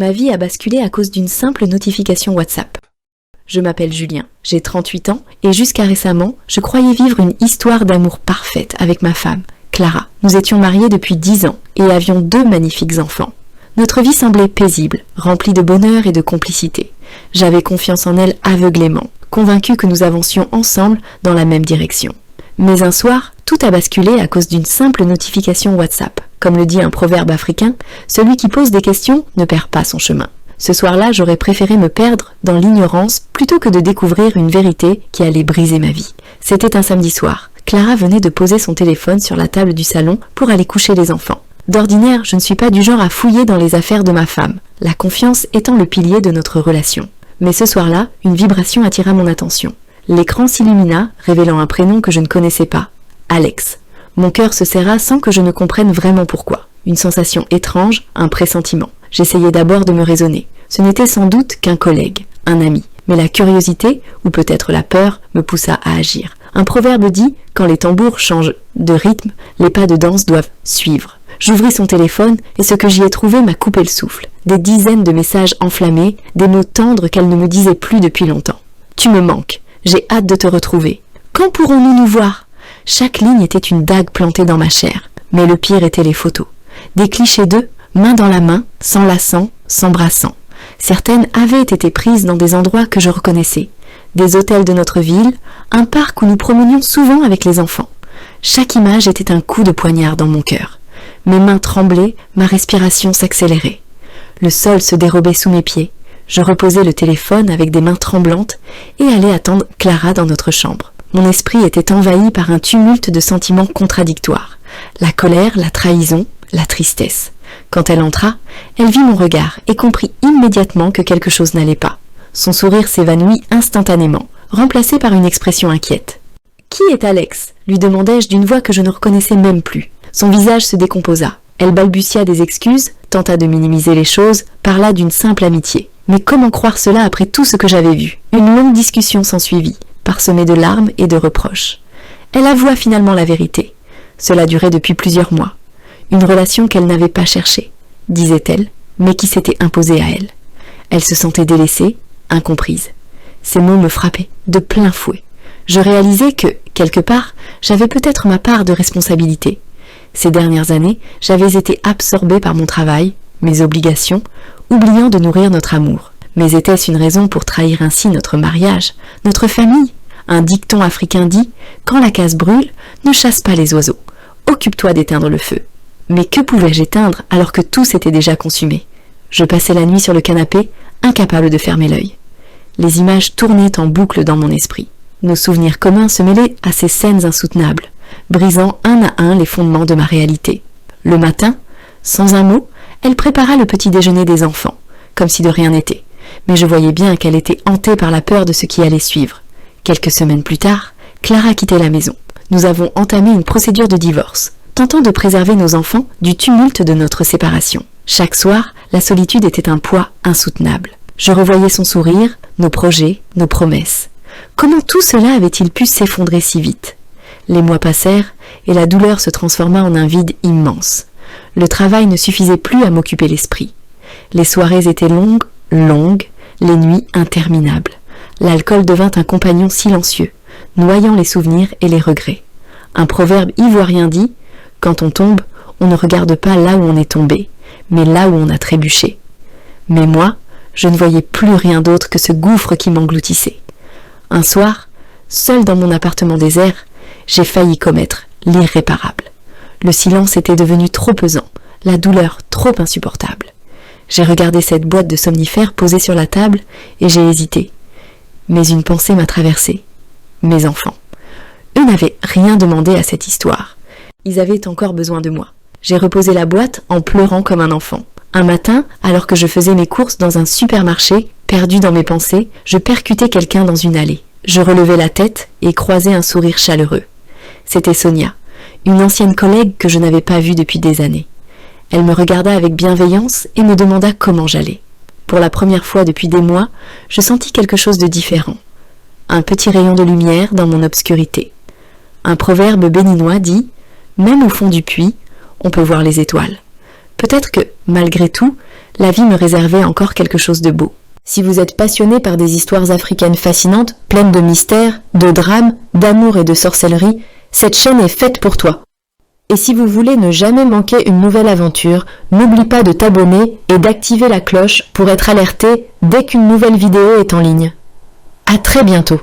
Ma vie a basculé à cause d'une simple notification WhatsApp. Je m'appelle Julien, j'ai 38 ans et jusqu'à récemment, je croyais vivre une histoire d'amour parfaite avec ma femme, Clara. Nous étions mariés depuis 10 ans et avions 2 magnifiques enfants. Notre vie semblait paisible, remplie de bonheur et de complicité. J'avais confiance en elle aveuglément, convaincue que nous avancions ensemble dans la même direction. Mais un soir, tout a basculé à cause d'une simple notification WhatsApp. Comme le dit un proverbe africain, celui qui pose des questions ne perd pas son chemin. Ce soir-là, j'aurais préféré me perdre dans l'ignorance plutôt que de découvrir une vérité qui allait briser ma vie. C'était un samedi soir. Clara venait de poser son téléphone sur la table du salon pour aller coucher les enfants. D'ordinaire, je ne suis pas du genre à fouiller dans les affaires de ma femme, la confiance étant le pilier de notre relation. Mais ce soir-là, une vibration attira mon attention. L'écran s'illumina, révélant un prénom que je ne connaissais pas, Alex. Mon cœur se serra sans que je ne comprenne vraiment pourquoi. Une sensation étrange, un pressentiment. J'essayais d'abord de me raisonner. Ce n'était sans doute qu'un collègue, un ami. Mais la curiosité, ou peut-être la peur, me poussa à agir. Un proverbe dit « Quand les tambours changent de rythme, les pas de danse doivent suivre ». J'ouvris son téléphone et ce que j'y ai trouvé m'a coupé le souffle. Des dizaines de messages enflammés, des mots tendres qu'elle ne me disait plus depuis longtemps. « Tu me manques. J'ai hâte de te retrouver. Quand pourrons-nous nous voir ?» Chaque ligne était une dague plantée dans ma chair. Mais le pire était les photos. Des clichés d'eux, main dans la main, s'enlaçant, s'embrassant. Certaines avaient été prises dans des endroits que je reconnaissais. Des hôtels de notre ville, un parc où nous promenions souvent avec les enfants. Chaque image était un coup de poignard dans mon cœur. Mes mains tremblaient, ma respiration s'accélérait. Le sol se dérobait sous mes pieds. Je reposais le téléphone avec des mains tremblantes et allais attendre Clara dans notre chambre. Mon esprit était envahi par un tumulte de sentiments contradictoires. La colère, la trahison, la tristesse. Quand elle entra, elle vit mon regard et comprit immédiatement que quelque chose n'allait pas. Son sourire s'évanouit instantanément, remplacé par une expression inquiète. « Qui est Alex ?» lui demandai-je d'une voix que je ne reconnaissais même plus. Son visage se décomposa. Elle balbutia des excuses, tenta de minimiser les choses, parla d'une simple amitié. Mais comment croire cela après tout ce que j'avais vu ? Une longue discussion s'ensuivit, parsemée de larmes et de reproches. Elle avoua finalement la vérité. Cela durait depuis plusieurs mois. Une relation qu'elle n'avait pas cherchée, disait-elle, mais qui s'était imposée à elle. Elle se sentait délaissée, incomprise. Ces mots me frappaient, de plein fouet. Je réalisais que, quelque part, j'avais peut-être ma part de responsabilité. Ces dernières années, j'avais été absorbée par mon travail, mes obligations, oubliant de nourrir notre amour. Mais était-ce une raison pour trahir ainsi notre mariage, notre famille ? Un dicton africain dit « Quand la case brûle, ne chasse pas les oiseaux. Occupe-toi d'éteindre le feu. » Mais que pouvais-je éteindre alors que tout s'était déjà consumé ? Je passais la nuit sur le canapé, incapable de fermer l'œil. Les images tournaient en boucle dans mon esprit. Nos souvenirs communs se mêlaient à ces scènes insoutenables, brisant un à un les fondements de ma réalité. Le matin, sans un mot, elle prépara le petit déjeuner des enfants, comme si de rien n'était. Mais je voyais bien qu'elle était hantée par la peur de ce qui allait suivre. Quelques semaines plus tard, Clara quittait la maison. Nous avons entamé une procédure de divorce, tentant de préserver nos enfants du tumulte de notre séparation. Chaque soir, la solitude était un poids insoutenable. Je revoyais son sourire, nos projets, nos promesses. Comment tout cela avait-il pu s'effondrer si vite ? Les mois passèrent et la douleur se transforma en un vide immense. Le travail ne suffisait plus à m'occuper l'esprit. Les soirées étaient longues, les nuits interminables. L'alcool devint un compagnon silencieux, noyant les souvenirs et les regrets. Un proverbe ivoirien dit « Quand on tombe, on ne regarde pas là où on est tombé, mais là où on a trébuché. » Mais moi, je ne voyais plus rien d'autre que ce gouffre qui m'engloutissait. Un soir, seul dans mon appartement désert, j'ai failli commettre l'irréparable. Le silence était devenu trop pesant, la douleur trop insupportable. J'ai regardé cette boîte de somnifères posée sur la table et j'ai hésité. Mais une pensée m'a traversée. Mes enfants. Eux n'avaient rien demandé à cette histoire. Ils avaient encore besoin de moi. J'ai reposé la boîte en pleurant comme un enfant. Un matin, alors que je faisais mes courses dans un supermarché, perdu dans mes pensées, je percutais quelqu'un dans une allée. Je relevai la tête et croisai un sourire chaleureux. C'était Sonia, une ancienne collègue que je n'avais pas vue depuis des années. Elle me regarda avec bienveillance et me demanda comment j'allais. Pour la première fois depuis des mois, je sentis quelque chose de différent. Un petit rayon de lumière dans mon obscurité. Un proverbe béninois dit « Même au fond du puits, on peut voir les étoiles ». Peut-être que, malgré tout, la vie me réservait encore quelque chose de beau. Si vous êtes passionné par des histoires africaines fascinantes, pleines de mystères, de drames, d'amour et de sorcellerie, cette chaîne est faite pour toi. Et si vous voulez ne jamais manquer une nouvelle aventure, n'oublie pas de t'abonner et d'activer la cloche pour être alerté dès qu'une nouvelle vidéo est en ligne. À très bientôt.